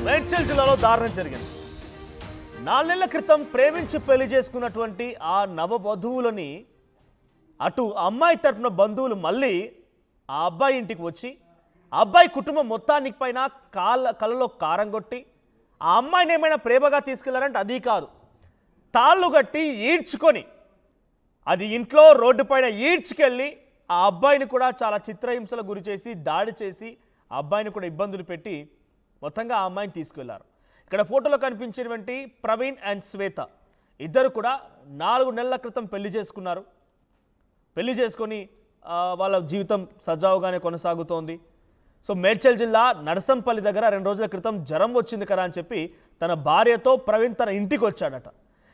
మేడ్చల్ జిల్లాలో దారుణం జరిగింది. 4 నెలల క్రితం ప్రేమించి పెళ్లి చేసుకున్నటువంటి ఆ నవవధువులని అటు అమ్మాయి తరపున బంధువులు మళ్ళీ ఆ అబ్బాయి ఇంటికి వచ్చి ఆ అబ్బాయి కుటుంబం మొత్తానికి పైన కళ్ళలో కారం కొట్టి ఆ అమ్మాయిని ఏమైనా ప్రేమగా తీసుకెళ్లారంటే అది కాదు, తాళ్ళు కట్టి ఈడ్చుకొని అది ఇంట్లో రోడ్డు పైన ఈడ్చుకెళ్ళి ఆ అబ్బాయిని కూడా చాలా చిత్రహింసలకు గురి చేసి దాడి చేసి ఆ అబ్బాయిని కూడా ఇబ్బందులు పెట్టి మొత్తంగా ఆ అమ్మాయిని తీసుకెళ్లారు. ఇక్కడ ఫోటోలో కనిపించినటువంటి ప్రవీణ్ అండ్ శ్వేత ఇద్దరు కూడా 4 నెలల క్రితం పెళ్లి చేసుకున్నారు. పెళ్లి చేసుకొని వాళ్ళ జీవితం సజావుగానే కొనసాగుతోంది. సో మేడ్చల్ జిల్లా నర్సంపల్లి దగ్గర 2 రోజుల క్రితం జ్వరం వచ్చింది కదా అని చెప్పి తన భార్యతో ప్రవీణ్ తన ఇంటికి వచ్చాడట.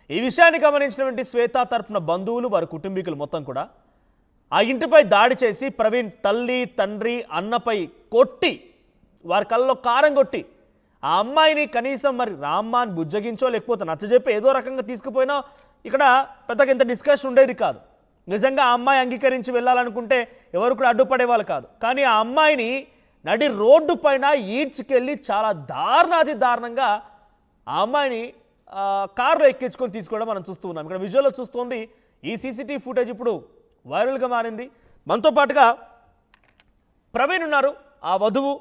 ఈ విషయాన్ని గమనించినటువంటి శ్వేత తరపున బంధువులు వారి కుటుంబీకులు మొత్తం కూడా ఆ ఇంటిపై దాడి చేసి ప్రవీణ్ తల్లి తండ్రి అన్నపై కొట్టి వారి కళ్ళలో కారం కొట్టి ఆ అమ్మాయిని కనీసం మరి రామ్మాన్ బుజ్జగించో లేకపోతే నచ్చజెప్పి ఏదో రకంగా తీసుకుపోయినా ఇక్కడ పెద్దగా ఇంత డిస్కషన్ ఉండేది కాదు. నిజంగా ఆ అమ్మాయి అంగీకరించి వెళ్ళాలనుకుంటే ఎవరు కూడా అడ్డుపడేవాళ్ళు కాదు. కానీ ఆ అమ్మాయిని నడి రోడ్డు పైన ఈడ్చుకెళ్ళి చాలా దారుణాతి దారుణంగా ఆ అమ్మాయిని కారులో ఎక్కించుకొని తీసుకోవడం మనం చూస్తూ ఉన్నాం. ఇక్కడ విజువల్లో చూస్తోంది ఈ సీసీటీవీ ఫుటేజ్ ఇప్పుడు వైరల్గా మారింది. మనతో పాటుగా ప్రవీణ్ ఉన్నారు, ఆ వధువు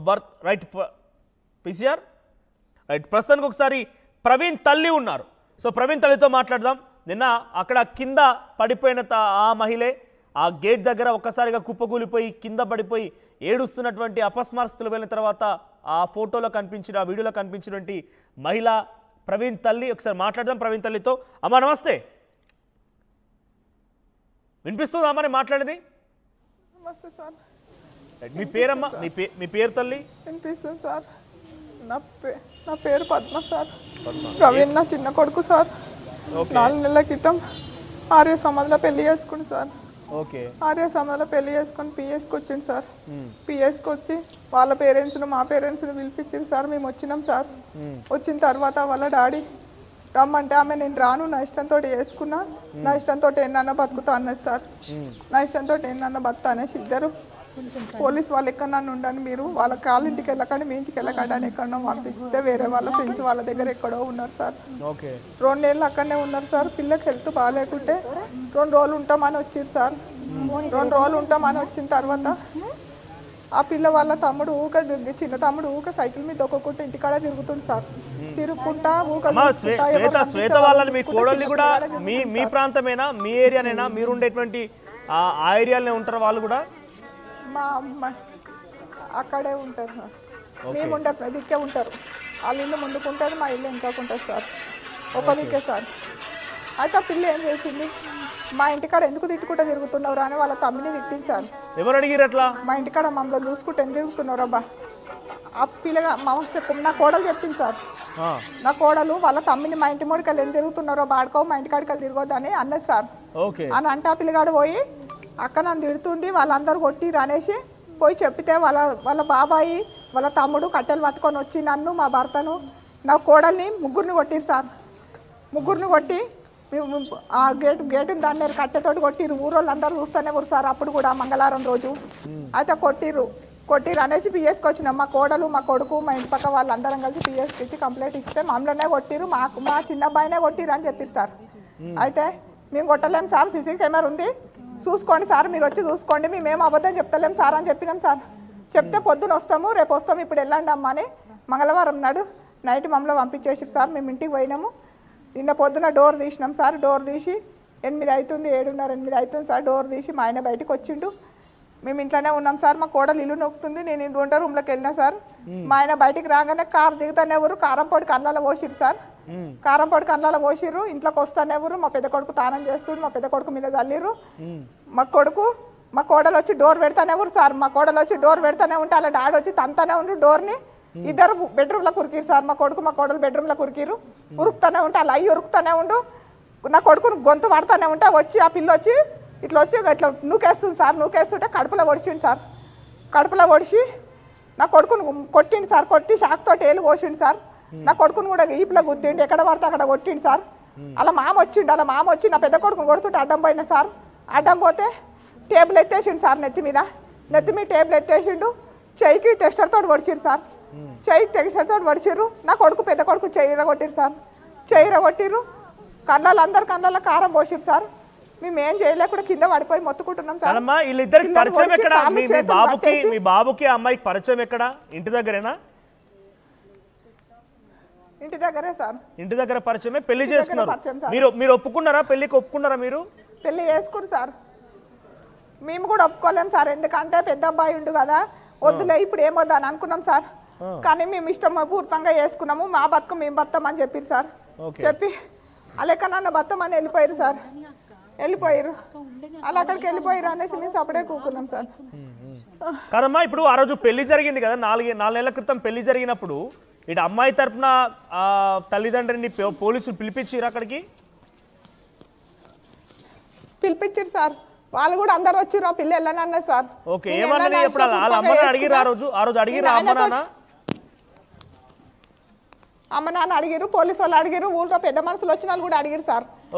బర్త్ రైట్ పీసీఆర్ రైట్. ప్రస్తుతానికి ఒకసారి ప్రవీణ్ తల్లి ఉన్నారు. సో ప్రవీణ్ తల్లితో మాట్లాడదాం. నిన్న అక్కడ కింద పడిపోయిన ఆ మహిళే ఆ గేట్ దగ్గర ఒక్కసారిగా కుప్పకూలిపోయి కింద పడిపోయి ఏడుస్తున్నటువంటి అపస్మారస్తులు వెళ్ళిన తర్వాత ఆ ఫోటోలో కనిపించిన ఆ వీడియోలో కనిపించినటువంటి మహిళ ప్రవీణ్ తల్లి. ఒకసారి మాట్లాడదాం ప్రవీణ్ తల్లితో. అమ్మా నమస్తే, వినిపిస్తుందా అమ్మని మాట్లాడేది? నమస్తే సార్. మీ పేరమ్మా, మీ పేరు తల్లి? వినిపిస్తుంది సార్. నా పేరు పద్మ సార్. ప్రవీణ్ నా చిన్న కొడుకు సార్. 4 నెలల క్రితం ఆర్య సమాధిలో పెళ్లి చేసుకుంది సార్. ఆర్య సమాధిలో పెళ్లి చేసుకొని పిఎస్కి వచ్చింది సార్. పిఎస్కి వచ్చి వాళ్ళ పేరెంట్స్ను మా పేరెంట్స్ను పిలిపించింది సార్. మేము వచ్చినాం సార్. వచ్చిన తర్వాత వాళ్ళ డాడీ రమ్మంటే ఆమె నేను రాను, నా ఇష్టంతో చేసుకున్నా, నా ఇష్టంతో ఎన్నన్నా బతుకుతా అన్నది సార్. నా ఇష్టంతో ఎన్నన్నా బతుకుతా అనేసి ఇద్దరు పోలీస్ వాళ్ళు ఎక్కడన్నా ఉండండి, మీరు వాళ్ళ కాళ్ళ ఇంటికి వెళ్ళకండి, మీ ఇంటికి వెళ్ళకండి అని ఎక్కడో పంపించితే వేరే వాళ్ళ ఫ్రెండ్స్ వాళ్ళ దగ్గర ఎక్కడో ఉన్నారు సార్. 2 నెలలు అక్కడనే ఉన్నారు సార్. పిల్లకి హెల్త్ బాగాలేకుంటే 2 రోజులు ఉంటామని వచ్చింది సార్. 2 రోజులు ఉంటామని వచ్చిన తర్వాత ఆ పిల్ల వాళ్ళ తమ్ముడు చిన్న తమ్ముడు సైకిల్ మీద ఒక్కొక్కటి ఇంటికాడ తిరుగుతుంది సార్. తిరుగుకుంటా శ్వేత వాళ్ళని మీ కోడల్ని కూడా మీ ప్రాంతమేనా, మీ ఏరియానేనా, మీరు ఉండేటువంటి ఆ ఏరియాలోనే ఉంటారు వాళ్ళు కూడా? మా అమ్మ అక్కడే ఉంటారు సార్. మేము ఉండే దిక్కే ఉంటారు. వాళ్ళ ఇల్లు ముందుకుంటుంది, మా ఇల్లు ఇంకొకుంటుంది సార్. ఒక దిక్కే సార్. అయితే ఆ పిల్ల ఏం చేసింది, మా ఇంటికాడ ఎందుకు తిట్టుకుంటూ తిరుగుతున్నారు అని వాళ్ళ తమ్మిని తిట్టింది సార్. ఎవరు అడిగారు అట్లా? మా ఇంటికాడ మమ్మల్ని చూసుకుంటూ ఎందుకు తిరుగుతున్నారు అబ్బా. ఆ పిల్లగా నా కోడలు చెప్పింది సార్. నా కోడలు వాళ్ళ తమ్మిని మా ఇంటి మూడికల్లి ఎందుకు తిరుగుతున్నారో బాడుకో, మా ఇంటికాడికి తిరగొద్దని అన్నది సార్. అని అంటే ఆ పిల్లగాడు పోయి అక్క నన్ను తిడుతుంది, వాళ్ళందరూ కొట్టిరు అనేసి పోయి చెప్పితే వాళ్ళ బాబాయి వాళ్ళ తమ్ముడు కట్టెలు పట్టుకొని వచ్చి నన్ను మా భర్తను నా కోడల్ని ముగ్గురిని కొట్టిరు సార్. ముగ్గురిని కొట్టి ఆ గేటుని దాన్ని కట్టెతోటి కొట్టిరు. ఊరోళ్ళు అందరూ చూస్తూనే ఊరు సార్. అప్పుడు కూడా మంగళవారం రోజు అయితే కొట్టిరు అనేసి పిఎస్కి వచ్చినాం. మా కోడలు మా కొడుకు మా ఇంటి పక్క వాళ్ళందరం కలిసి పిఎస్కి ఇచ్చి కంప్లైంట్ ఇస్తే మమ్మల్నే కొట్టిరు, మా చిన్న అబ్బాయినే కొట్టిరు అని చెప్పారు సార్. అయితే మేము కొట్టలేము సార్, సీసీ కెమెరా ఉంది చూసుకోండి సార్, మీరు వచ్చి చూసుకోండి, మేమేం అబద్ధం చెప్తలేము సార్ అని చెప్పినాం సార్. చెప్తే పొద్దున వస్తాము, రేపు వస్తాము, ఇప్పుడు వెళ్ళండి అమ్మ అని మంగళవారం నాడు నైట్ మమ్మల్ని పంపించేసారు సార్. మేము ఇంటికి పోయినాము. నిన్న పొద్దున డోర్ తీసినాం సార్. డోర్ తీసి 8 అవుతుంది, 7:30 8 అవుతుంది సార్. డోర్ తీసి మా ఆయన బయటకు వచ్చిండు. మేము ఇంట్లోనే ఉన్నాం సార్. మా కోడలు ఇల్లు నొక్కుతుంది, నేను వంట రూమ్లోకి వెళ్ళినా సార్. మా ఆయన బయటికి రాగానే కారు దిగుతానే ఎవరు కారం పొడి కళ్ళలో పోసిరు సార్. కారం పొడి కళ్ళలో పోసిర్రు. ఇంట్లోకి వస్తానే ఎవరు మా పెద్ద కొడుకు తానం చేస్తుండు, మా పెద్ద కొడుకు మీద చల్లిర్రు. మా కోడలు వచ్చి డోర్ పెడతానే ఎవరు సార్. మా కోడలు వచ్చి డోర్ పెడతానే ఉంటే అలా డాడీ వచ్చి తంతానే ఉండ్రు డోర్ని. ఇద్దరు బెడ్రూమ్లో కురికిరు సార్. మా కొడుకు మా కోడలు బెడ్రూమ్లో కురికిరు. ఉరుకుతానే ఉంటే అలా అయ్యి ఉరుకుతానే ఉండు. నా కొడుకుని గొంతు పడతానే ఉంటే వచ్చి ఆ పిల్ల వచ్చి ఇట్లా నూకేస్తుంది సార్. నూకేస్తుంటే కడుపులో పొడిచిండు సార్. కడుపులో పొడిచి నా కొడుకుని కొట్టిండు సార్. కొట్టి షాక్ తోటి ఏలు కోసిండు సార్. నా కొడుకుని కూడా ఈపులో గుద్దిండు, ఎక్కడ పడితే అక్కడ కొట్టిండు సార్. అలా మామ వచ్చి నా పెద్ద కొడుకుని కొడుతుంటే అడ్డం పోయినా సార్. అడ్డం పోతే టేబుల్ ఎత్తేసిండు సార్. నెత్తి మీద టేబుల్ ఎత్తేసిండు. చెయ్యికి టెస్టర్ తోటి పొడిచిండు సార్. చెయ్యి తెగిసేతో పడిచిర్రు. నా కొడుకు పెద్ద కొడుకు చెయ్యిర కొట్టిరు సార్, చెయ్యిర కొట్టిర్రు. అందరు కళ్ళల్లో కారం పోసిరు సార్. మేము ఏం చేయలేకుండా కింద పడిపోయి మొత్తుకుంటున్నాం సార్. వీళ్ళిద్దరికి పరిచయం ఎక్కడ? మీ బాబుకి అమ్మాయికి పరిచయం ఎక్కడ? ఇంటి దగ్గరేనా? ఇంటి దగ్గరే సార్. ఇంటి దగ్గర పరిచయమే. పెళ్లి చేసుకున్నారు మీరు ఒప్పుకున్నారా? పెళ్లికి ఒప్పుకున్నారా మీరు? పెళ్లి చేసుకున్నారు సార్. మేము కూడా ఒప్పుకోలేం సార్, ఎందుకంటే పెద్ద అబ్బాయి ఉండు కదా, వద్దులే ఇప్పుడు ఏమొద్దా అని అనుకున్నాం సార్. కానీ మేము ఇష్టం పూర్వంగా చేసుకున్నాము, మా బతుకు మేము బతామని చెప్పారు సార్. చెప్పి అలెక్కనన్న బతామని వెళ్ళిపోయారు సార్. వెళ్ళిపోయారు అలా అక్కడికి వెళ్ళిపోయారు అనేసి మేము అప్పుడే కూకున్నాం సార్. కాదమ్మా, ఇప్పుడు ఆ రోజు పెళ్లి జరిగింది కదా, 4 నెలల క్రితం పెళ్లి జరిగినప్పుడు ఇటు అమ్మాయి తరపున తల్లిదండ్రులని పోలీసులు పిలిపించారు అక్కడికి? పిలిపించారు సార్. వాళ్ళు కూడా అందరు వచ్చారు, ఆ పిల్ల వెళ్ళని అన్నారు సార్. ఓకే, ఏమన్నా ఇప్పుడు వాళ్ళ అమ్మని అడిగిరు? ఆ రోజు అడిగిరా అమ్మ నాన్న అడిగిరు, పోలీసు వాళ్ళు అడిగిరు, ఊళ్ళో పెద్ద మనుషులు వచ్చిన వాళ్ళు కూడా అడిగిరు సార్.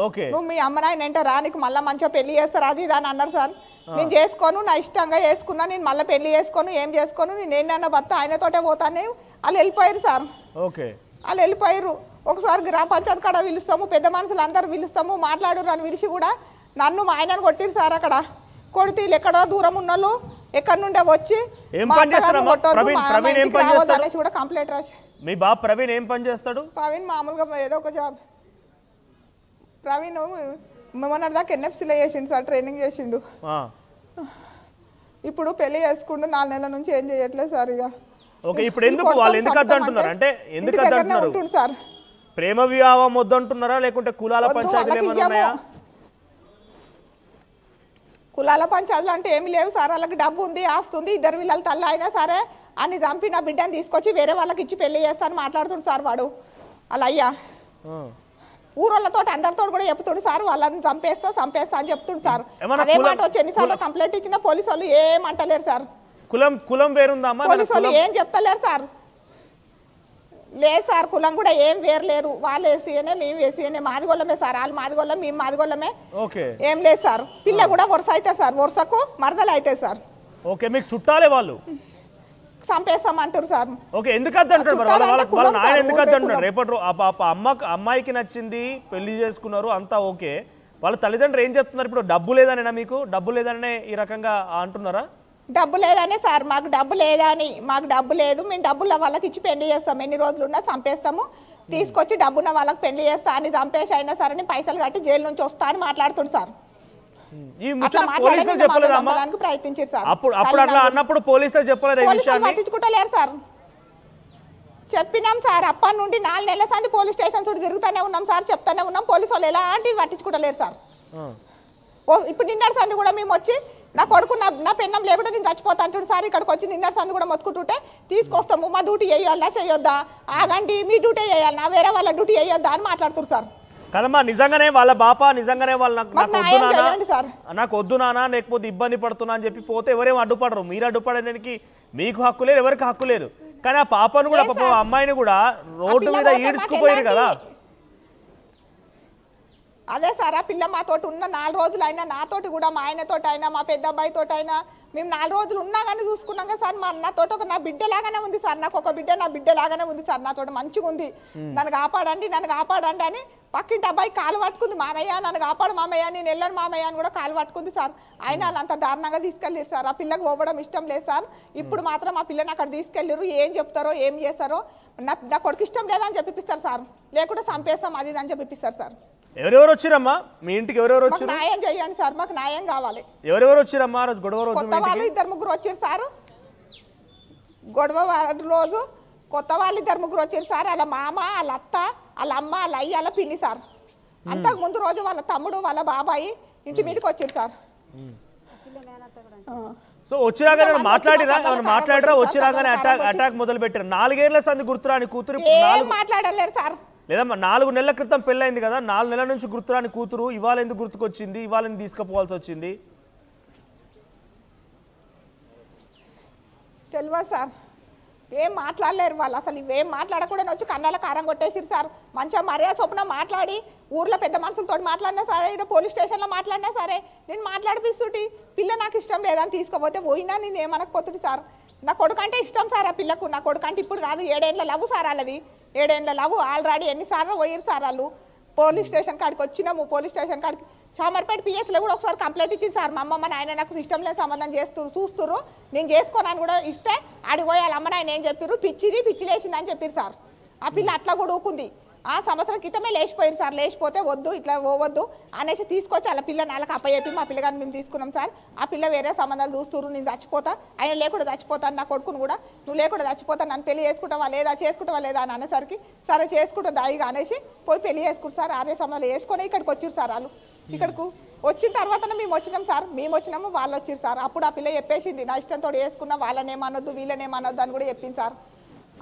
నువ్వు మీ అమ్మ నాయన అంటే రా, నీకు మళ్ళీ మంచిగా పెళ్లి చేస్తారు అది ఇది అని అన్నారు సార్. నేను చేసుకోను, నా ఇష్టంగా చేసుకున్నా, నేను మళ్ళీ పెళ్లి చేసుకోను, ఏం చేసుకోను, నేను ఏంటన్నా భర్త ఆయనతోటే పోతాను. వాళ్ళు వెళ్ళిపోయారు సార్. వాళ్ళు వెళ్ళిపోయారు. ఒకసారి గ్రామ పంచాయతీ కాడ పిలుస్తాము, పెద్ద మనుషులు అందరు పిలుస్తాము, మాట్లాడురు అని పిలిచి కూడా నన్ను మా ఆయనను కొట్టిరు సార్. అక్కడ కొడితే ఎక్కడో దూరం ఉన్నోళ్ళు ఎక్కడి నుండే వచ్చి అనేసి కూడా కంప్లైంట్ రాసి. మీ బాబు ప్రవీణ్ ఏం పని చేస్తాడు? ప్రవీణ్ మామూలుగా ఏదో ఒక జాబ్. ప్రవీణ్ మొన్నటి దాకా ఎన్ఎఫ్సీలో చేసిండు సార్, ట్రైనింగ్ చేసిండు. ఇప్పుడు పెళ్లి చేసుకుంటూ 4 నెలల నుంచి ఏం చేయట్లేదు సార్. ఇక ఇప్పుడు ఎందుకు వాళ్ళు ఎందుకు అద్దంటున్నారు అంటే ఎందుకు అద్దంటున్నారు సార్? ప్రేమ వివాహం వద్దంటున్నారా లేకుంటే కులాల పంచాయతీలు ఏమైనా ఉన్నాయా? కులాల పంచాయతీలు అంటే ఏమి లేవు సార్. వాళ్ళకి డబ్బు ఉంది, ఆస్తుంది, ఇద్దరు వీళ్ళ తల్లి అయినా సరే అన్ని చంపి నా బిడ్డని తీసుకొచ్చి వేరే వాళ్ళకి ఇచ్చి పెళ్లి చేస్తాను మాట్లాడుతుండు సార్ వాడు. అలా అయ్యా ఊరోళ్ళతో అందరితో కూడా చెప్తుండు సార్, వాళ్ళని చంపేస్తా అని చెప్తుండు సార్. అదే మాట వచ్చి ఎన్నిసార్లు కంప్లైంట్ ఇచ్చిన పోలీసు వాళ్ళు ఏమంటలేరు సార్. కులం వేరుందా? పోలీసు వాళ్ళు ఏం చెప్తలేరు సార్. లేదు సార్, కులం కూడా ఏం వేరలేరు. వాళ్ళు వేసినే మేము వేసినే, మాదిగొల్లమే సార్. వాళ్ళు మాదిగొల్లం, మేము మాదిగొల్లమే. ఏం లేదు సార్. పిల్ల కూడా వరుస అవుతారు సార్, వరుసకు మరదలు అవుతాయి సార్. ఓకే, మీకు చుట్టాలే వాళ్ళు చంపేస్తామంటారు సార్. ఓకే, ఎందుకు అద్దంటారు? వాళ్ళ నాయన ఎందుకు అద్దంటున్నారు? రేపటి అమ్మాయికి నచ్చింది, పెళ్లి చేసుకున్నారు, అంతా ఓకే. వాళ్ళ తల్లిదండ్రులు ఏం చెప్తున్నారు? ఇప్పుడు డబ్బు లేదనేనా? మీకు డబ్బు లేదనే ఈ రకంగా అంటున్నారా? డబ్బు లేదనే సార్, మాకు డబ్బు లేదని, మాకు డబ్బు లేదు, మేము డబ్బుల వాళ్ళకి ఇచ్చి పెళ్లి చేస్తాం, ఎన్ని రోజులు ఉన్నా చంపేస్తాము, తీసుకొచ్చి డబ్బున్న వాళ్ళకి పెళ్లి చేస్తా అని చంపేసి అయినా సరే నేను పైసలు కట్టి జైలు నుంచి వస్తా అని మాట్లాడుతుంది సార్. ప్రయత్నించారు సార్. పట్టించుకుంటలేరు సార్. చెప్పినాం సార్, అప్పటి నుండి 4 నెలల సంది పోలీస్ స్టేషన్ చుట్టూ తిరుగుతూనే ఉన్నాం సార్, చెప్తానే ఉన్నాం. పోలీసు వాళ్ళు ఎలాంటివి పట్టించుకుంటలేరు సార్. ఇప్పుడు నిన్నటి సంది కూడా మేము వచ్చి నా కొడుకు నా పెన్నం లేకుండా నేను చచ్చిపోతా అంటాడు సార్. ఇక్కడికి వచ్చి నిన్నటి సంది కూడా మొత్తుకుంటుంటే తీసుకొస్తాము, మా డ్యూటీ చేయాలా చేయొద్దా, ఆగండి మీ డ్యూటీ చేయాలన్నా వేరే వాళ్ళ డ్యూటీ చేయొద్దా అని మాట్లాడుతున్నారు సార్. కదమ్మా, నిజంగానే వాళ్ళ బాప నిజంగానే వాళ్ళు నాకు వద్దు నానా లేకపోతే ఇబ్బంది పడుతున్నా అని చెప్పి పోతే ఎవరేమో అడ్డుపడరు. మీరు అడ్డుపడడానికి మీకు హక్కు లేదు, ఎవరికి హక్కు లేదు. కానీ ఆ పాపను కూడా పాప అమ్మాయిని కూడా రోడ్డు మీద ఈడ్చుకుపోయారు కదా. అదే సార్, ఆ పిల్ల మాతోటి ఉన్న 4 రోజులైనా నాతోటి కూడా మా ఆయనతోటి అయినా మా పెద్ద అబ్బాయితోటి అయినా మేము 4 రోజులు ఉన్నా కానీ చూసుకున్నాం కదా సార్. నాతోటి ఒక నా బిడ్డ లాగానే ఉంది సార్, నాకు ఒక బిడ్డ నా బిడ్డ లాగానే ఉంది సార్, నాతోటి మంచిగా ఉంది. నన్ను కాపాడండి అని పక్కింటి అబ్బాయి కాలు పట్టుకుంది, మామయ్య నన్ను కాపాడు మామయ్య, నేను వెళ్ళను మామయ్య అని కూడా కాలు పట్టుకుంది సార్. అయినా వాళ్ళంత దారుణంగా తీసుకెళ్ళారు సార్. ఆ పిల్లకి పోవడం ఇష్టం లేదు సార్. ఇప్పుడు మాత్రం ఆ పిల్లని అక్కడ తీసుకెళ్ళారు, ఏం చెప్తారో ఏం చేస్తారో. నా కొడుకు ఇష్టం లేదని చెప్పిస్తారు సార్, లేకుంటే చంపేస్తాం అది అని చెప్పిస్తారు సార్. ఎవరెవరు వచ్చిరమ్మా మీ ఇంటికి? ఎవరెవరు వచ్చారు? న్యాయం చేయండి సార్, మాకు న్యాయం కావాలి. ఎవరెవరు వచ్చిరమ్మా రోజు గొడవ రోజు? కొత్త వాళ్ళు 2-3 వచ్చారు సార్. గొడవ రోజు కొత్త వాళ్ళు 2-3 వచ్చారు సార్. వాళ్ళ మామ, వాళ్ళ అత్త, వాళ్ళ అమ్మ, వాళ్ళ అయ్య, వాళ్ళ పిన్ని సార్. అంతకు ముందు రోజు వాళ్ళ తమ్ముడు, వాళ్ళ బాబాయి ఇంటి మీదకి వచ్చారు సార్. సో వచ్చిరాగానే మాట్లాడిరా వచ్చిరాగానే అటాక్ మొదలు పెట్టారు. 4 ఏళ్ల సంది గుర్తురాని కూతురు మాట్లాడలేరు సార్. లేదమ్మా, 4 నెలల క్రితం పెళ్ళైంది కదా, 4 నెలల నుంచి గుర్తురాని కూతురు ఇవాళ ఎందుకు గుర్తుకొచ్చింది? ఇవాళ ఎందుకు తీసుకుపోవాల్సి వచ్చింది? తెలియదు సార్, ఏం మాట్లాడలేరు వాళ్ళు. అసలు ఇవేం మాట్లాడకూడదు వచ్చి కన్నాల కారం కొట్టేసిరు సార్. మంచిగా మర్యాద చొప్పున మాట్లాడి ఊర్లో పెద్ద మనుషులతో మాట్లాడినా సరే, ఇక్కడ పోలీస్ స్టేషన్లో మాట్లాడినా సరే నేను మాట్లాడిపిస్తుంటే పిల్ల నాకు ఇష్టం లేదని తీసుకుపోతే పోయినా నేను ఏమనకపోతుంది సార్. నా కొడుకు అంటే ఇష్టం సార్ ఆ పిల్లకు. నా కొడుకు అంటే ఇప్పుడు కాదు, 7 ఏళ్ళ లవ్ సార్ వాళ్ళది. 7 ఏళ్ళ లవ్. ఆల్రెడీ ఎన్నిసార్లు పోయారు సార్ వాళ్ళు. పోలీస్ స్టేషన్ కాడికి వచ్చినాము. పోలీస్ స్టేషన్ కాడికి చామర్పేట పిఎస్లో కూడా ఒకసారి కంప్లైంట్ ఇచ్చింది సార్. మా అమ్మమ్మ నాయన నాకు ఇష్టం లేని సంబంధం చూస్తురు, నేను చేసుకోనని కూడా ఇస్తే ఆడికి పోయి వాళ్ళ అమ్మ నాయన ఏం చెప్పారు, పిచ్చి లేచిందని చెప్పారు సార్. ఆ పిల్ల అట్లా కూడా ఊకుంది. ఆ సంవత్సరం క్రితమే లేచిపోయారు సార్. లేచిపోతే వద్దు ఇట్లా పోవద్దు అనేసి తీసుకొచ్చి వాళ్ళ పిల్ల నాలుగు అప్పయ్యేపి మా పిల్లగాని మేము తీసుకున్నాం సార్. ఆ పిల్ల వేరే సంబంధాలు చూస్తున్నారు, నేను చచ్చిపోతా, ఆయన లేకుండా చచ్చిపోతాను, నా కొడుకును కూడా నువ్వు లేకుండా చచ్చిపోతాను, నన్ను పెళ్లి చేసుకుంటావా లేదా అని అనేసరికి సరే చేసుకుంటా దాయిగా అనేసి పోయి పెళ్లి చేసుకుంటారు సార్. 6 సంబంధాలు వేసుకొని ఇక్కడికి వచ్చారు సార్ వాళ్ళు. ఇక్కడికి వచ్చిన తర్వాత మేము వచ్చినాం సార్. మేము వచ్చినాము, వాళ్ళు వచ్చారు సార్. అప్పుడు ఆ పిల్ల చెప్పేసింది నా ఇష్టంతో వేసుకున్నా, వాళ్ళనేమనొద్దు వీళ్ళనేమనొద్దు అని కూడా చెప్పింది సార్.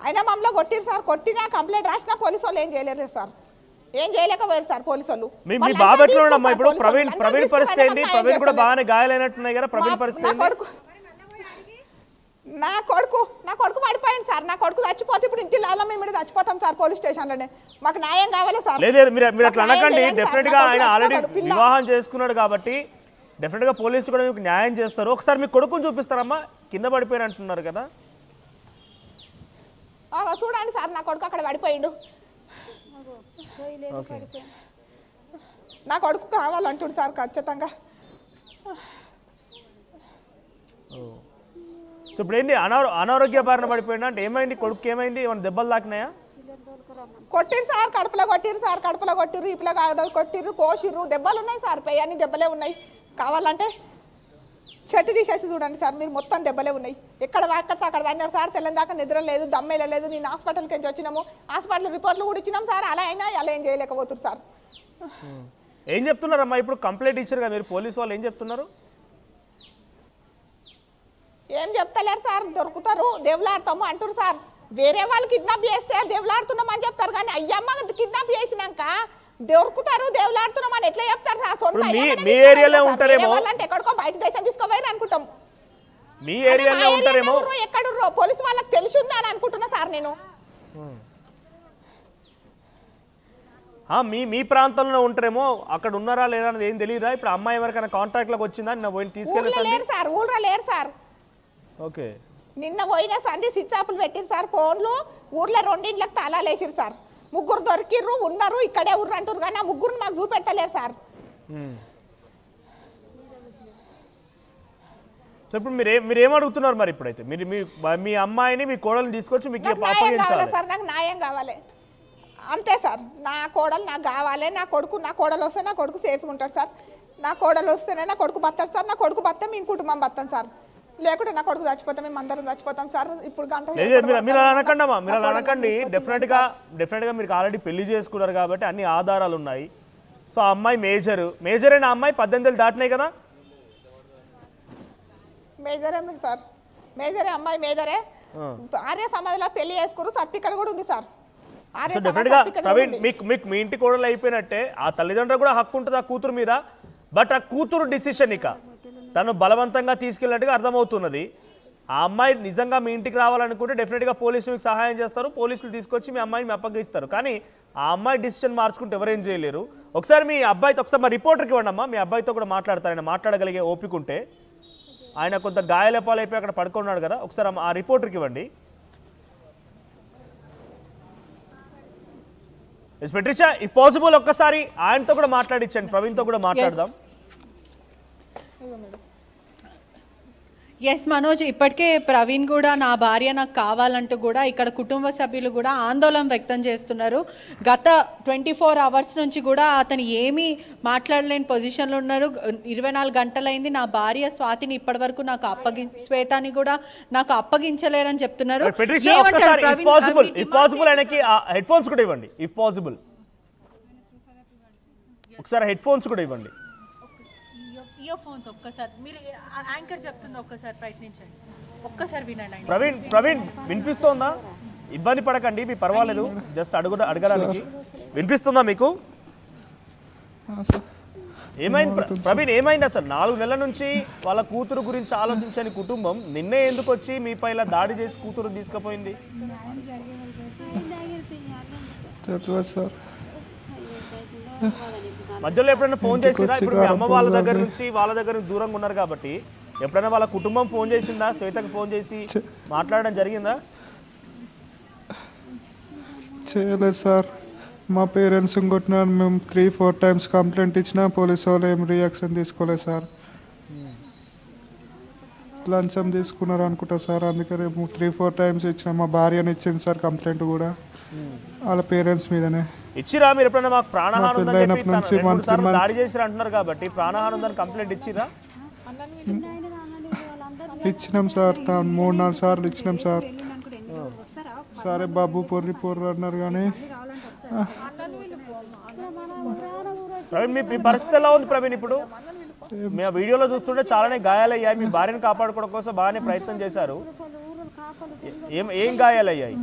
అయినా మమ్మల్ని కొట్టిరు సార్. కొట్టినా కంప్లైంట్ రాసినా పోలీసు వాళ్ళు ఏం చేయలేరు సార్. ఏం చేయలేకపోయారు సార్ పోలీసు వాళ్ళు. మీ బాబు ఎట్లా ఉన్నాడమ్మా ఇప్పుడు? ప్రవీణ్ పరిస్థితి ఏంటి? ప్రవీణ్ కూడా బాగానే గాయాలైనట్టున్నాయి కదా. ప్రవీణ్ పరిస్థితి నా కొడుకు పడిపోయింది సార్. నా కొడుకు చచ్చిపోతే ఇప్పుడు ఇంటిలో మేము చచ్చిపోతాం సార్ పోలీస్ స్టేషన్లోనే. మాకు న్యాయం కావాలి సార్. లేదు మీరు అట్లా అనకండి. డెఫినెట్ గా ఆయన ఆల్రెడీ వివాహం చేసుకున్నాడు కాబట్టి డెఫినెట్ గా పోలీసులు కూడా మీకు న్యాయం చేస్తారు. ఒకసారి మీ కొడుకుని చూపిస్తారమ్మా, కింద పడిపోయారు అంటున్నారు కదా. చూడండి సార్, నా కొడుకు అక్కడ పడిపోయిండు. నా కొడుకు కావాలంటుడు సార్ ఖచ్చితంగా. సో ఇప్పుడు ఏంటి అనారోగ్య బారిన పడిపోయింది అంటే ఏమైంది? కొడుకు ఏమైంది? ఏమైనా దెబ్బలు తాకినాయా? కొట్టిరు సార్, కడుపులో కొట్టిరు, ఇప్పులో కొట్టిరు, కోసిర్రు, దెబ్బలు ఉన్నాయి సార్. అన్ని దెబ్బలే ఉన్నాయి. కావాలంటే చెట్టు తీసేసి చూడండి సార్, మీరు మొత్తం దెబ్బలే ఉన్నాయి. ఎక్కడ అక్కడ అన్నారు సార్. తెల్లందాకా నిద్ర లేదు, దమ్మేలేదు. నేను హాస్పిటల్కి నుంచి వచ్చినాము, హాస్పిటల్ రిపోర్ట్లు కూడా ఇచ్చినాం సార్. అలా అయినా అలా ఏం చేయలేకపోతున్నారు సార్. ఏం చెప్తున్నారమ్మా ఇప్పుడు? కంప్లైంట్ ఇచ్చారు కదా మీరు, పోలీసు వాళ్ళు ఏం చెప్తున్నారు? ఏం చెప్తలేరు సార్. దొరుకుతారు, దేవులాడతాము అంటారు సార్. వేరే వాళ్ళు కిడ్నాప్ చేస్తే దేవులాడుతున్నాం అని చెప్తారు, కానీ అయ్యమ్మ కిడ్నాప్ చేసినాక దొరుకుతారు, దేవులాడుతున్నాం అని ఎట్లా చెప్తారు సార్? సొంత అంటే ఎక్కడికో బయట దేశం తీసుకోపోయారు అనుకుంటాం. మీ ఏరియాలో ఉంటారేమో. ఎక్కడుర్రో పోలీసు వాళ్ళకి తెలిసి ఉందా అని అనుకుంటున్నా సార్ నేను. మీ ప్రాంతంలో ఉంటారేమో, అక్కడ ఉన్నారా లేదా అనేది ఏం తెలియదా? ఇప్పుడు అమ్మాయి ఎవరికైనా కాంటాక్ట్ లోకి వచ్చిందా? నిన్న పోయి తీసుకెళ్ళి సార్. ఊళ్ళో లేరు సార్. ఓకే. నిన్న పోయిన సంధి స్విచ్ఆఫ్లు పెట్టిరు సార్ ఫోన్లు. ఊర్లో 2 ఇండ్లకు తాళాలు వేసిరు సార్. 3 దొరికిర్రు, ఉన్నారు, ఇక్కడే ఊర్రు అంటారు, కానీ ఆ 3 మాకు చూపెట్టలేరు సార్. సో ఇప్పుడు మీరు ఏమడుగుతున్నారు మరి? ఇప్పుడైతే మీరు మీ అమ్మాయిని, మీ కోడల్ని తీసుకొచ్చి మీకు అప్పగించాలి సార్. నాకు న్యాయం కావాలి అంతే సార్. నా కోడలు నాకు కావాలి. నా కోడలు వస్తే నా కొడుకు సేఫ్గా ఉంటాడు సార్. నా కోడలు వస్తేనే నా కొడుకు బతాడు సార్. నా కొడుకు బతే మీ కుటుంబం బతాం సార్. లేకుంటే నా కొడుకు చచ్చిపోతాం, మేము అందరం చచ్చిపోతాం సార్. ఇప్పుడు మీరు అనకండమ్మా, మీరు అలా అనకండి. డెఫినెట్ గా మీరు ఆల్రెడీ పెళ్లి చేసుకున్నారు కాబట్టి అన్ని ఆధారాలు ఉన్నాయి. సో ఆ అమ్మాయి మేజర్ అయిన అమ్మాయి 18 ఏళ్ళు దాటినాయి కదా. మేజరే సార్, మేజరే అమ్మాయి, మేజరే. ఆర్య సమాధిలో పెళ్లి చేసుకున్నారు, సర్టిఫికెట్ కూడా ఉంది సార్. సో డెఫినెట్ గా ప్రవీణ్ మీకు మీ ఇంటి కోడలు అయిపోయినట్టే. ఆ తల్లిదండ్రులు కూడా హక్కు ఉంటుంది ఆ కూతురు మీద. బట్ ఆ కూతురు డిసిషన్ ఇక తను బలవంతంగా తీసుకెళ్ళినట్టుగా అర్థమవుతున్నది. ఆ అమ్మాయి నిజంగా మీ ఇంటికి రావాలనుకుంటే డెఫినెట్గా పోలీసులు మీకు సహాయం చేస్తారు. పోలీసులు తీసుకొచ్చి మీ అమ్మాయిని అప్పగిస్తారు. కానీ ఆ అమ్మాయి డిసిషన్ మార్చుకుంటే ఎవరేం చేయలేరు. ఒకసారి మీ అబ్బాయితో ఒకసారి మా రిపోర్టర్కి ఇవ్వండి అమ్మా. మీ అబ్బాయితో కూడా మాట్లాడతారు. ఆయన మాట్లాడగలిగే ఓపిక ఉంటే. ఆయన కొంత గాయాలపాలైపోయి అక్కడ పడుకున్నాడు కదా, ఒకసారి ఆ రిపోర్టర్కి ఇవ్వండి. పెట్రిషా, ఇఫ్ పాసిబుల్ ఒక్కసారి ఆయనతో కూడా మాట్లాడించండి, ప్రవీణ్తో కూడా మాట్లాడదాం. ఎస్ మనోజ్, ఇప్పటికే ప్రవీణ్ కూడా నా భార్య నాకు కావాలంటూ కూడా ఇక్కడ కుటుంబ సభ్యులు కూడా ఆందోళన వ్యక్తం చేస్తున్నారు. గత 24 అవర్స్ నుంచి కూడా అతను ఏమీ మాట్లాడలేని పొజిషన్లో ఉన్నారు. 24 గంటలైంది. నా భార్య స్వాతిని ఇప్పటి వరకు నాకు శ్వేతాని కూడా నాకు అప్పగించలేరని చెప్తున్నారు. హెడ్ ఫోన్స్ కూడా ఇవ్వండి. ఇఫ్ పాసిబుల్ ఒకసారి హెడ్ ఫోన్స్ కూడా ఇవ్వండి. ఇయర్ ఫోన్స్ ఒక్కసారి మీరు యాంకర్ చెప్తుందో ఒక్కసారి ప్రయత్నించండి, ఒక్కసారి వినండి. ప్రవీణ్ వినిపిస్తోందా? ఇబ్బంది పడకండి, మీ పర్వాలేదు. జస్ట్ అడగడానికి. వినిపిస్తుందా మీకు? ఏమైంది ప్రవీణ్? ఏమైంది అసలు? 4 నెలల నుంచి వాళ్ళ కూతురు గురించి ఆలోచించని కుటుంబం నిన్నే ఎందుకు వచ్చి మీ పైన దాడి చేసి కూతురు తీసుకుపోయింది? మధ్యలో ఎప్పుడైనా ఫోన్ చేసిరా? ఇప్పుడు మీ అమ్మ వాళ్ళ దగ్గర నుంచి దూరంగా ఉన్నారు కాబట్టి ఎప్పుడైనా వాళ్ళ కుటుంబం ఫోన్ చేసిందా, శ్వేతకు ఫోన్ చేసి మాట్లాడడం జరిగిందా? చేయలేదు సార్. మా పేరెంట్స్ కొట్టినారు. మేము 3-4 టైమ్స్ కంప్లైంట్ ఇచ్చినా పోలీసు వాళ్ళు ఏం రియాక్షన్ తీసుకోలేదు సార్. లంచం తీసుకున్నారు అనుకుంటా సార్. అందుకని 3-4 టైమ్స్ ఇచ్చిన. మా భార్యని ఇచ్చింది సార్ కంప్లైంట్ కూడా వాళ్ళ పేరెంట్స్ మీదనే. ఇచ్చిరా మీరు ఎప్పుడైనా? మాకు ప్రాణహారం ఉందని చెప్పి నుంచి 2-3 సార్లు దాడి చేసిరా అంటున్నారు కాబట్టి ప్రాణహారం ఉందని కంప్లైంట్ ఇచ్చిరా? ఇచ్చినాం సార్. 3-4 సార్లు ఇచ్చినాం సార్. సరే బాబు పొర్రి అన్నారు కానీ ప్రవీణ్ మీ పరిస్థితి ఎలా ఉంది ప్రవీణ్? ఇప్పుడు మీ వీడియోలో చూస్తుంటే చాలానే గాయాలయ్యాయి. మీ భార్యను కాపాడుకోవడం కోసం బాగానే ప్రయత్నం చేశారు. ఏం గాయాలయ్యాయి?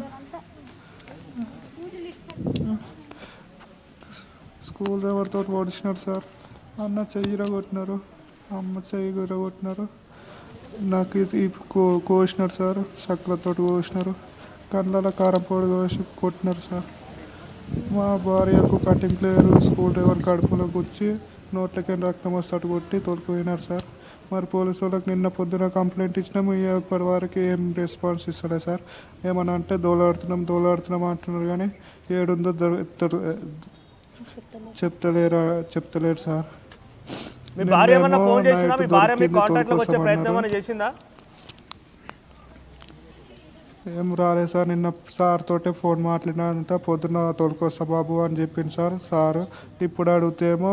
స్కూల్ డ్రైవర్తో ఓడిచినారు సార్. అన్న చెయ్యి కొట్టినారు, అమ్మ చెయ్యి కొట్టినారు. నాకు ఇది కోసినారు సార్. చక్రతో కోసినారు. కళ్ళలో కారం పొడి కోసి కొట్టినారు సార్. మా భార్యకు కటింగ్ ప్లేయర్ స్కూల్ డ్రైవర్ కడుపులో గుచ్చి నోట్లకి రక్తం వస్తట్టు కొట్టి తోలుకుపోయినారు సార్. మరి పోలీసు వాళ్ళకి నిన్న పొద్దున కంప్లైంట్ ఇచ్చినాము. ఇప్పటి వరకు ఏం రెస్పాన్స్ ఇస్తలేదు సార్. ఏమన్నా అంటే దోలాడుతున్నాం అంటున్నారు కానీ ఏడుందో చెప్తలేరు సార్. మీ భార్య ఏమన్నా ఫోన్ చేసిందా? మీ భార్య మీ కాంటాక్ట్లోకి వచ్చే ప్రయత్నం ఏమైనా చేసిందా? ఏం రాలేదు సార్. నిన్న సార్ తోటే ఫోన్ మాట్లాడినంత పొద్దున్న తోలుకొస్తా బాబు అని చెప్పింది సార్. ఇప్పుడు అడిగితేమో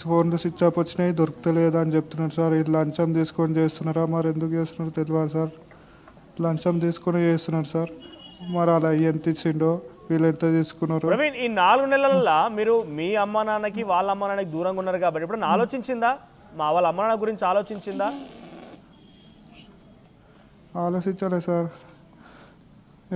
ఫోన్లు స్విచ్ ఆఫ్ వచ్చినాయి, దొరుకుతలేదు అని చెప్తున్నాడు సార్. ఇది లంచం తీసుకొని చేస్తున్నారా? మరి ఎందుకు చేస్తున్నారో తెలియదు సార్. లంచం తీసుకొని చేస్తున్నారు సార్. మరి అలా ఎంత ఇచ్చిండో వీళ్ళు ఎంత తీసుకున్నారు? ప్రవీణ్, ఈ 4 నెలల్లో మీరు మీ అమ్మ నాన్నకి వాళ్ళ అమ్మ నాన్నకి దూరంగా ఉన్నారు కాబట్టి ఇప్పుడు ఆలోచించిందా? వాళ్ళ అమ్మ నాన్న గురించి ఆలోచించిందా? ఆలోచించలేదు సార్.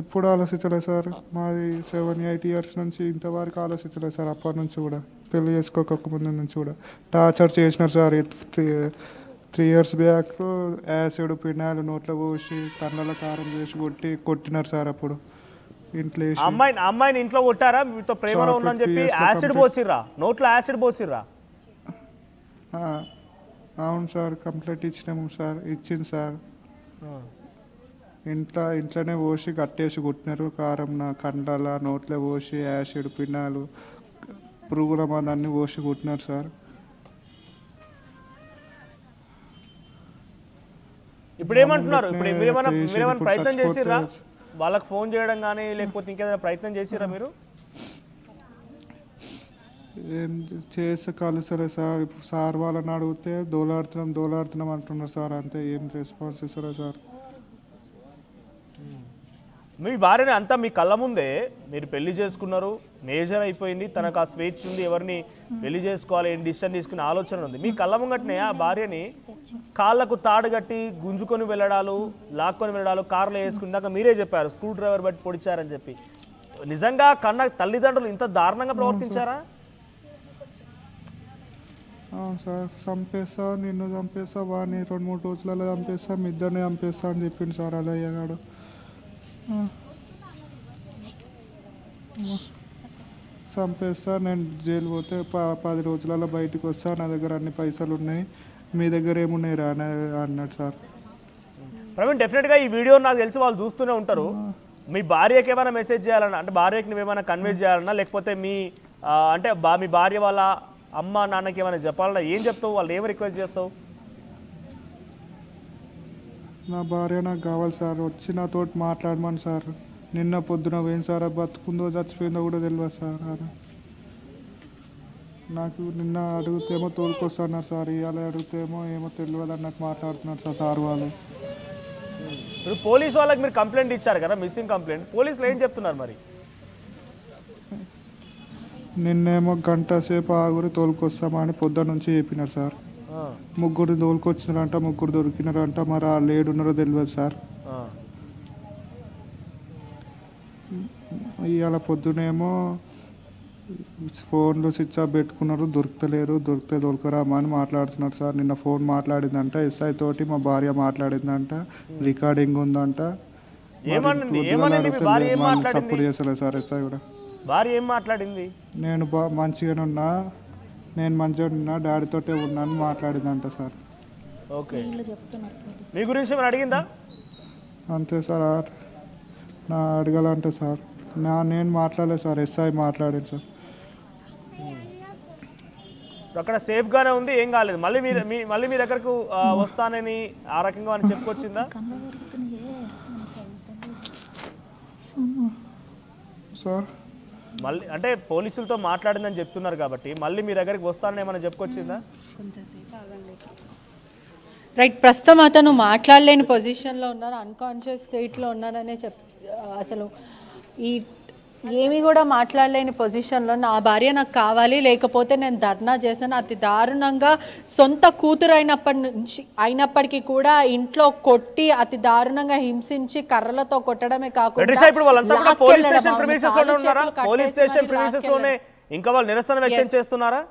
ఎప్పుడు ఆలోచించలేదు సార్. మాది 7-8 ఇయర్స్ నుంచి ఇంతవరకు ఆలోచించలేదు సార్. అప్పటి నుంచి కూడా పెళ్లి చేసుకోకముందు నుంచి కూడా టార్చర్ చేసినారు sir. 3 years back acid penile నోట్లో పోసి కళ్ళలో కారం చేసి కొట్టినారు సార్. అప్పుడు ఇంట్లో అమ్మాయిని ఇంట్లో కొట్టారా? మీతో ప్రేమలో ఉందని చెప్పి యాసిడ్ పోసిర్రా? నోట్లో యాసిడ్ పోసిర్రా? అవును సార్. కంప్లైంట్ ఇచ్చినాము సార్. ఇచ్చింది సార్. ఇంట్లోనే పోసి కట్టేసి కొట్టినారు. కారం నా కండల నోట్లో పోసి యాసిడ్ పిన్నాలు పురుగుల మందు అన్నీ పోసి కొట్టినారు సార్. ఇప్పుడు ఏమంటున్నారు? ఇప్పుడు మీరేమైనా ప్రయత్నం చేసిర్రా? వాళ్ళకి ఫోన్ చేయడం కానీ లేకపోతే ఇంకేదైనా ప్రయత్నం చేసిర్రా మీరు? ఏం చేస్తే కలుసలే సార్. ఇప్పుడు సార్ వాళ్ళని అడిగితే దోలాడుతున్నాం అంటున్నారు సార్. అంతే, ఏం రెస్పాన్స్ ఇస్తారా సార్? మీ భార్యని అంతా మీ కళ్ళ ముందే మీరు పెళ్లి చేసుకున్నారు, మేజర్ అయిపోయింది, తనకు ఆ స్వేచ్ఛ ఉంది, ఎవరిని పెళ్లి చేసుకోవాలి ఏం డిసిషన్ తీసుకునే ఆలోచన ఉంది. మీ కళ్ళ ముంగటనే ఆ భార్యని కాళ్ళకు తాడు కట్టి గుంజుకొని వెళ్ళడాలు, లాక్కొని వెళ్ళడాలు, కారులో వేసుకున్నాక మీరే చెప్పారు స్క్రూ డ్రైవర్ బట్టి పొడిచారని చెప్పి. నిజంగా కన్న తల్లిదండ్రులు ఇంత దారుణంగా ప్రవర్తించారా? అవును సార్. చంపేస్తా, నిన్ను చంపేస్తా, వాడిని 2-3 రోజులలో చంపేస్తా, మీ ఇద్దరిని చంపేస్తా అని చెప్పింది సార్ అదయ్య గారు. చంపేస్తా, నేను జైలు పోతే 10 రోజులలో బయటకు వస్తా, నా దగ్గర అన్ని పైసలు ఉన్నాయి, మీ దగ్గర ఏమున్నాయి రా అన్నాడు సార్. ప్రవీణ్, డెఫినెట్గా ఈ వీడియో నాకు తెలిసి వాళ్ళు చూస్తూనే ఉంటారు. మీ భార్యకి ఏమైనా మెసేజ్ చేయాలన్నా, అంటే భార్యకి నువ్వేమైనా కన్వే చేయాలన్నా, లేకపోతే అంటే మీ భార్య వాళ్ళ అమ్మ నాన్నకి ఏమైనా చెప్పాలన్నా ఏం చెప్తావు? వాళ్ళు ఏమి రిక్వెస్ట్ చేస్తావు? నా భార్య నాకు కావాలి సార్. వచ్చి నాతో మాట్లాడమని సార్. నిన్న పొద్దున పోయింది సార్. బతుకుందో చచ్చిపోయిందో కూడా తెలియదు సార్. నాకు నిన్న అడిగితేమో తోలుకొస్తున్నారు సార్. ఇవాళ అడిగితేమో ఏమో తెలియదు అన్నట్టు మాట్లాడుతున్నారు సార్ వాళ్ళు. ఇప్పుడు పోలీసు వాళ్ళకి మీరు కంప్లైంట్ ఇచ్చారు కదా, మిస్సింగ్ కంప్లైంట్, పోలీసులు ఏం చెప్తున్నారు మరి? నిన్నేమో గంట సేపు ఆగురి తోలుకొస్తామని పొద్దున్న నుంచి చెప్పినారు సార్. 3 తోలుకొచ్చినారంట, 3 దొరికినారంట. మరి వాళ్ళు ఏడున్నారో తెలియదు సార్. ఇవాళ పొద్దునేమో ఫోన్లు స్విచ్ ఆఫ్ పెట్టుకున్నారు, దొరికితే దొరకరామా అని మాట్లాడుతున్నారు సార్. నిన్న ఫోన్ మాట్లాడిందంట ఎస్ఐ తోటి, మా భార్య మాట్లాడిందంట, రికార్డింగ్ ఉందంట. సపోర్ట్ చేస్తలేదు సార్ ఎస్ఐ కూడా. భార్య ఏం మాట్లాడింది? నేను మంచిగానే ఉన్నా, డాడీతోటే ఉన్నాను మాట్లాడిందంట సార్. ఓకే, మీ గురించి ఏమైనా అడిగిందా? అంతే సార్, నా అడగాలంటే సార్ నేను మాట్లాడలేదు సార్, ఎస్ఐ మాట్లాడాను సార్. అక్కడ సేఫ్గానే ఉంది, ఏం కాలేదు. మళ్ళీ మీ దగ్గరకు వస్తానని ఆ రకంగా అని చెప్పుకొచ్చిందా సార్? మళ్ళీ అంటే పోలీసులతో మాట్లాడిందని చెప్తున్నారు కాబట్టి మళ్ళీ మీ దగ్గరికి వస్తానని ఏమైనా చెప్పుకొచ్చిందా? రైట్, ప్రస్తుతం అతను మాట్లాడలేని పొజిషన్లో ఉన్నారు, అన్కాన్షియస్ స్టేట్లో ఉన్నారనే అసలు ఈ ఏమీ కూడా మాట్లాడలేని పొజిషన్లో నా భార్య నాకు కావాలి, లేకపోతే నేను ధర్నా చేశాను. అతి దారుణంగా సొంత కూతురు అయినప్పటికీ కూడా ఇంట్లో కొట్టి అతి దారుణంగా హింసించి కర్రలతో కొట్టడమే కాకుండా ఇంకా వాళ్ళు నిరసన వ్యక్తం చేస్తున్నారా?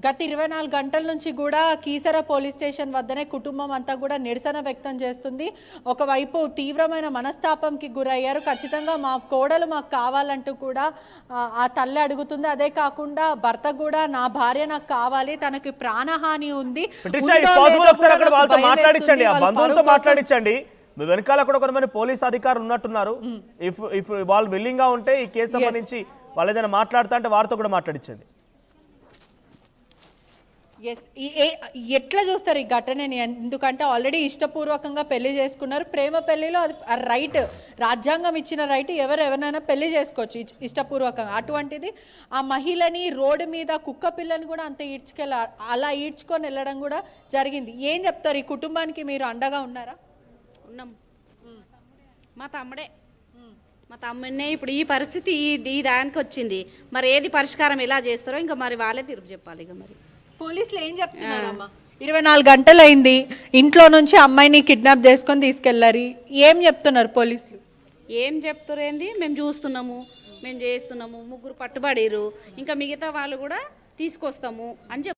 గత 24 గంటల నుంచి కూడా కీసర పోలీస్ స్టేషన్ వద్దనే కుటుంబం అంతా కూడా నిరసన వ్యక్తం చేస్తుంది. ఒకవైపు తీవ్రమైన మనస్తాపంకి గురయ్యారు. ఖచ్చితంగా మా కోడలు మాకు కావాలంటూ కూడా ఆ తల్లి అడుగుతుంది. అదే కాకుండా భర్త కూడా నా భార్య నాకు కావాలి, తనకి ప్రాణహాని ఉంది. మాట్లాడించండి, మీ వెనకాల కూడా కొంతమంది పోలీస్ అధికారులు ఉన్నట్టున్నారు. ఇఫ్ వాళ్ళు విల్లింగ్ గా ఉంటే ఈ కేసు సంబంధించి వాళ్ళు ఏదైనా మాట్లాడుతా అంటే వారితో కూడా మాట్లాడించండి. ఎస్, ఎట్లా చూస్తారు ఈ ఘటనని? ఎందుకంటే ఆల్రెడీ ఇష్టపూర్వకంగా పెళ్లి చేసుకున్నారు. ప్రేమ పెళ్లిలో అది రైట్, రాజ్యాంగం ఇచ్చిన రైట్, ఎవరైనా పెళ్లి చేసుకోవచ్చు ఇష్టపూర్వకంగా. అటువంటిది ఆ మహిళని రోడ్డు మీద కుక్క పిల్లని కూడా అంత అలా ఈడ్చుకొని వెళ్ళడం కూడా జరిగింది. ఏం చెప్తారు? ఈ కుటుంబానికి మీరు అండగా ఉన్నారా? ఉన్నాం. మా తమ్ముడినే ఇప్పుడు ఈ పరిస్థితి ఈ దానికి వచ్చింది. మరి ఏది పరిష్కారం ఎలా చేస్తారో ఇంకా మరి వాళ్ళే తీర్పు చెప్పాలి. ఇక మరి పోలీసులు ఏం చెప్తున్నారమ్మా? 24 గంటలు అయింది, ఇంట్లో నుంచి అమ్మాయిని కిడ్నాప్ చేసుకొని తీసుకెళ్లారు. ఏం చెప్తున్నారు పోలీసులు? ఏం చెప్తారు ఏంది? మేము చూస్తున్నాము, మేము చేస్తున్నాము, 3 పట్టుబడిరు, ఇంకా మిగతా వాళ్ళు కూడా తీసుకొస్తాము అని